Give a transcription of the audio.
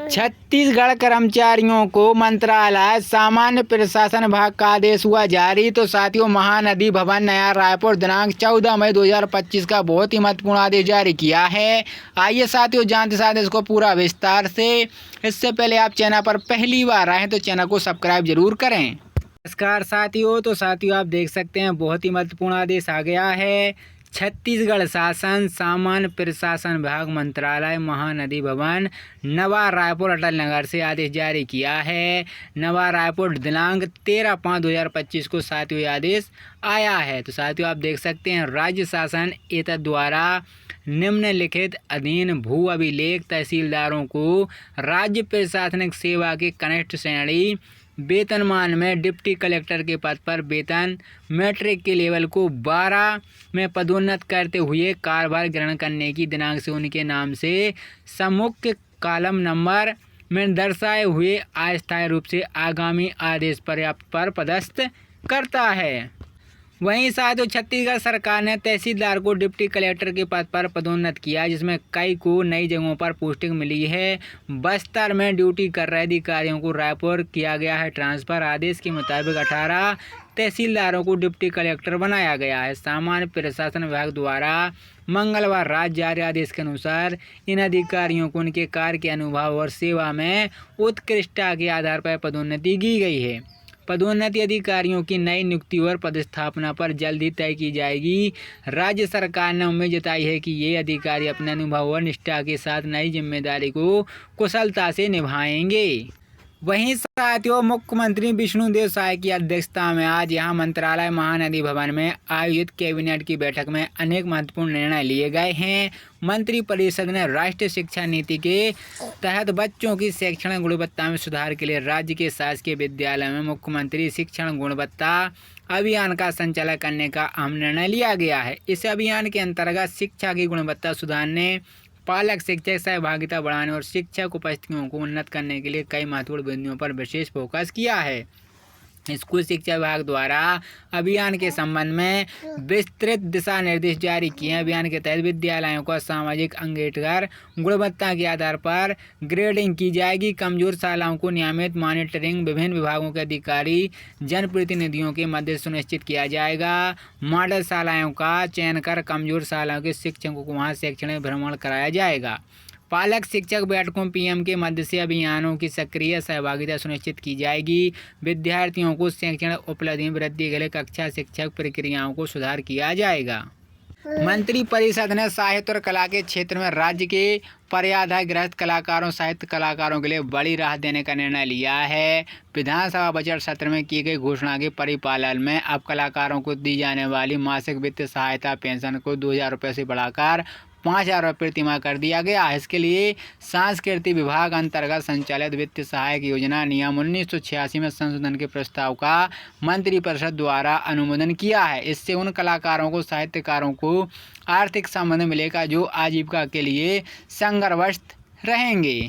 छत्तीसगढ़ कर्मचारियों को मंत्रालय सामान्य प्रशासन विभाग का आदेश हुआ जारी। तो साथियों, महानदी भवन नया रायपुर दिनांक 14 मई 2025 का बहुत ही महत्वपूर्ण आदेश जारी किया है। आइए साथियों जानते इस आदेश को पूरा विस्तार से। इससे पहले आप चैनल पर पहली बार आए हैं तो चैनल को सब्सक्राइब जरूर करें। नमस्कार साथियों, तो साथियों आप देख सकते हैं बहुत ही महत्वपूर्ण आदेश आ गया है। छत्तीसगढ़ शासन सामान्य प्रशासन विभाग मंत्रालय महानदी भवन नवा रायपुर अटल नगर से आदेश जारी किया है। नवा रायपुर दिनांक 13/5/2025 को साथियों आदेश आया है। तो साथियों आप देख सकते हैं राज्य शासन एतद द्वारा निम्नलिखित अधीन भू अभिलेख तहसीलदारों को राज्य प्रशासनिक सेवा के कनिष्ठ श्रेणी वेतनमान में डिप्टी कलेक्टर के पद पर वेतन मैट्रिक के लेवल को 12 में पदोन्नत करते हुए कार्यभार ग्रहण करने की दिनांक से उनके नाम से सम्मुख कॉलम नंबर में दर्शाए हुए अस्थायी रूप से आगामी आदेश पर्याप्त पर पदस्थ करता है। वहीं साथियों छत्तीसगढ़ सरकार ने तहसीलदार को डिप्टी कलेक्टर के पद पर पदोन्नत किया, जिसमें कई को नई जगहों पर पोस्टिंग मिली है। बस्तर में ड्यूटी कर रहे अधिकारियों को रायपुर किया गया है ट्रांसफर। आदेश के मुताबिक 18 तहसीलदारों को डिप्टी कलेक्टर बनाया गया है। सामान्य प्रशासन विभाग द्वारा मंगलवार रात जारी आदेश के अनुसार इन अधिकारियों को उनके कार्य के अनुभव और सेवा में उत्कृष्टता के आधार पर पदोन्नति की गई है। पदोन्नति अधिकारियों की नई नियुक्ति और पदस्थापना पर जल्द ही तय की जाएगी। राज्य सरकार ने उम्मीद जताई है कि ये अधिकारी अपने अनुभव और निष्ठा के साथ नई जिम्मेदारी को कुशलता से निभाएंगे। वहीं साथियों मुख्यमंत्री विष्णुदेव साय की अध्यक्षता में आज यहां मंत्रालय महानदी भवन में आयोजित कैबिनेट की बैठक में अनेक महत्वपूर्ण निर्णय लिए गए हैं। मंत्रिपरिषद ने राष्ट्रीय शिक्षा नीति के तहत बच्चों की शैक्षणिक गुणवत्ता में सुधार के लिए राज्य के शासकीय विद्यालय में मुख्यमंत्री शिक्षण गुणवत्ता अभियान का संचालन करने का अहम निर्णय लिया गया है। इस अभियान के अंतर्गत शिक्षा की गुणवत्ता सुधारने, पालक शिक्षक सहभागिता बढ़ाने और शिक्षक उपस्थितियों को उन्नत करने के लिए कई महत्वपूर्ण बिंदुओं पर विशेष फोकस किया है। स्कूल शिक्षा विभाग द्वारा अभियान के संबंध में विस्तृत दिशा निर्देश जारी किए हैं। अभियान के तहत विद्यालयों को सामाजिक अंगेठकर गुणवत्ता के आधार पर ग्रेडिंग की जाएगी। कमजोर शालाओं को नियमित मॉनिटरिंग विभिन्न विभागों के अधिकारी जनप्रतिनिधियों के मध्य सुनिश्चित किया जाएगा। मॉडल शालाओं का चयन कर कमजोर शालाओं के शिक्षकों को वहां शैक्षणिक भ्रमण कराया जाएगा। पालक शिक्षक बैठकों पीएम के मध्य से अभियानों की सक्रिय सहभागिता सुनिश्चित की जाएगी। विद्यार्थियों को शैक्षणिक उपलब्धि वृद्धि के लिए कक्षा शिक्षक प्रक्रियाओं को सुधार किया जाएगा। मंत्रिपरिषद ने साहित्य और कला के क्षेत्र में राज्य के पर्यायग्रस्त कलाकारों साहित्य कलाकारों के लिए बड़ी राहत देने का निर्णय लिया है। विधानसभा बजट सत्र में की गई घोषणा के परिपालन में अब कलाकारों को दी जाने वाली मासिक वित्तीय सहायता पेंशन को 2,000 रुपये से बढ़ाकर 5,000 रुपये प्रति माह कर दिया गया है। इसके लिए सांस्कृतिक विभाग अंतर्गत संचालित वित्तीय सहायक योजना नियम 1986 में संशोधन के प्रस्ताव का मंत्रिपरिषद द्वारा अनुमोदन किया है। इससे उन कलाकारों को साहित्यकारों को आर्थिक संबंध मिलेगा जो आजीविका के लिए संघर्षरत रहेंगे।